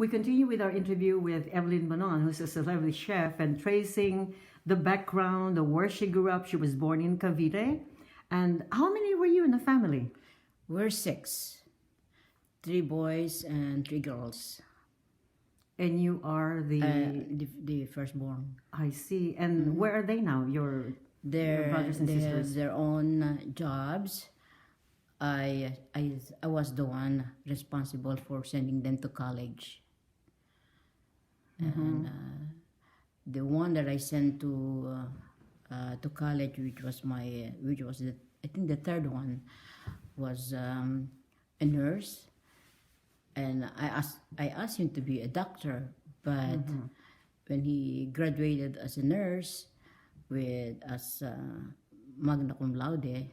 We continue with our interview with Evelyn Bunoan, who's a celebrity chef, and tracing the background of where she grew up. She was born in Cavite. And how many were you in the family? We're six. 3 boys and 3 girls. And you are The firstborn. I see. And where are they now? Your brothers and They sisters? have their own jobs. I was the one responsible for sending them to college. And the one that I sent to college, which was I think the third one, was a nurse, and I asked him to be a doctor, but when he graduated as a nurse as magna cum laude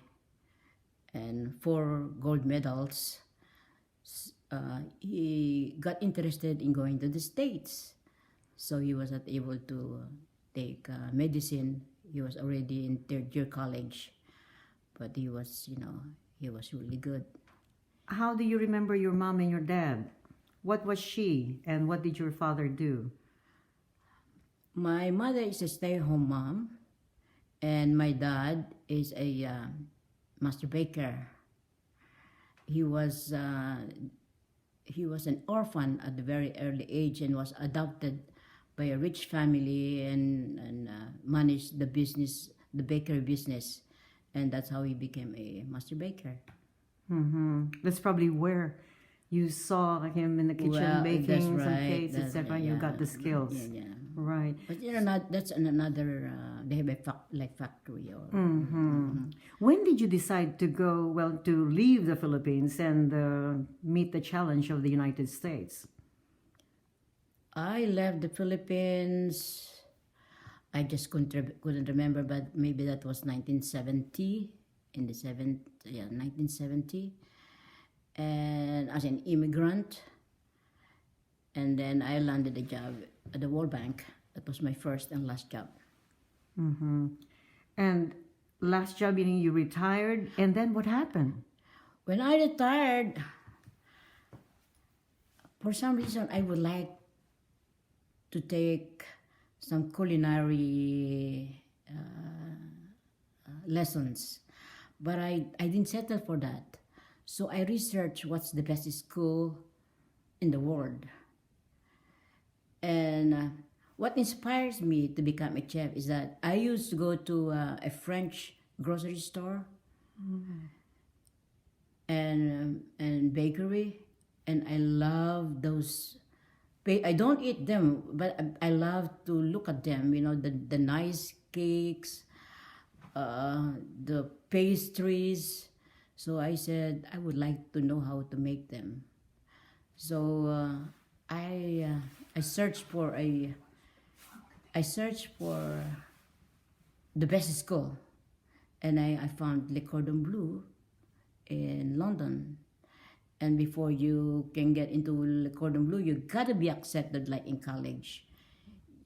and 4 gold medals, he got interested in going to the States. So he was not able to take medicine. He was already in 3rd year college, but he was really good. How do you remember your mom and your dad? What was she, and what did your father do? My mother is a stay-at-home mom, and my dad is a master baker. He was an orphan at a very early age and was adopted by a rich family and managed the bakery business, and that's how he became a master baker. That's probably where you saw him in the kitchen baking some cakes, etc. You got the skills. Yeah. Right. But that's another. They have a factory. When did you decide to leave the Philippines and meet the challenge of the United States? I left the Philippines. I just couldn't remember, but maybe that was 1970. 1970, and as an immigrant, and then I landed a job at the World Bank. That was my first and last job. And last job, meaning you retired, and then what happened? When I retired, for some reason, I would like to take some culinary lessons, but I didn't settle for that. So I researched what's the best school in the world. And what inspires me to become a chef is that I used to go to a French grocery store and bakery, and I love those. I don't eat them, but I love to look at them. The nice cakes, the pastries. So I said I would like to know how to make them. So I searched for the best school, and I found Le Cordon Bleu in London. And before you can get into Le Cordon Bleu, you gotta be accepted like in college.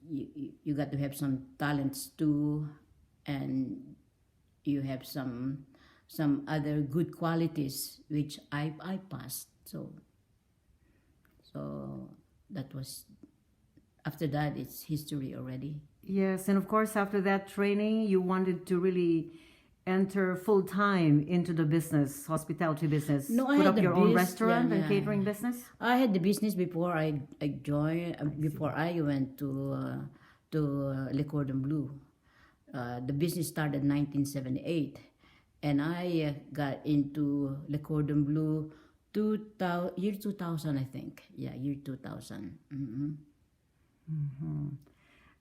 You got to have some talents too, and you have some other good qualities which I passed. So that was, after that it's history already. Yes, and of course after that training, you wanted to really enter full time into the business, hospitality business. No, Put up your own restaurant and catering business. I had the business before I joined. Before I went to Le Cordon Bleu. The business started in 1978, and I got into Le Cordon Bleu year 2000, I think. Yeah, year 2000.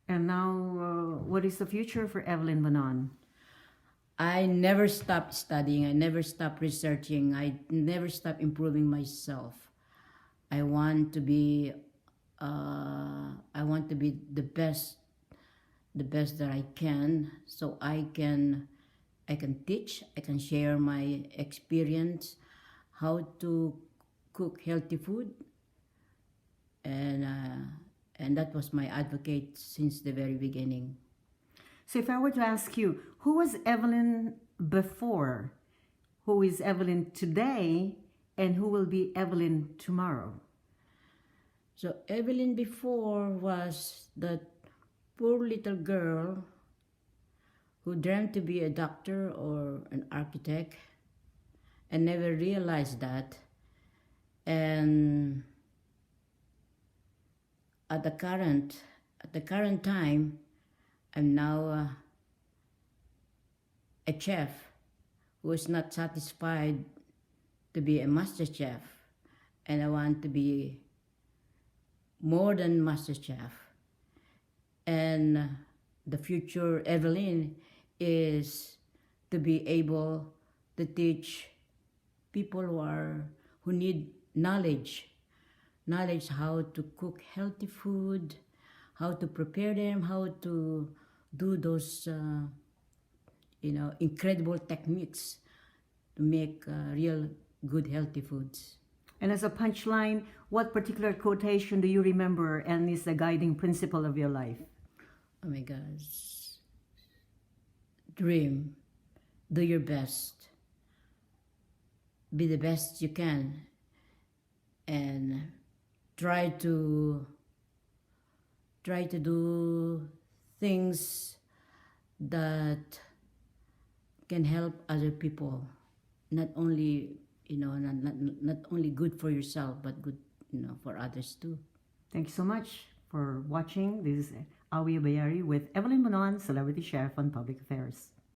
And now, what is the future for Evelyn Bunoan? I never stopped studying. I never stopped researching. I never stopped improving myself. I want to be the best that I can, so I can teach. I can share my experience, how to cook healthy food, and that was my advocate since the very beginning. So if I were to ask you, who was Evelyn before? Who is Evelyn today? And who will be Evelyn tomorrow? So Evelyn before was that poor little girl who dreamt to be a doctor or an architect and never realized that. And at the current time, I'm now a chef who is not satisfied to be a master chef, and I want to be more than master chef. And the future Evelyn is to be able to teach people who need knowledge how to cook healthy food, how to prepare them, how to do those incredible techniques to make real good healthy foods. And as a punchline, what particular quotation do you remember and is the guiding principle of your life? Oh my gosh. Dream. Do your best. Be the best you can. And try to do things that can help other people. Not only, not only good for yourself, but good, for others too. Thank you so much for watching. This is Awee Abayari with Evelyn Bunoan, Celebrity Chef on Public Affairs.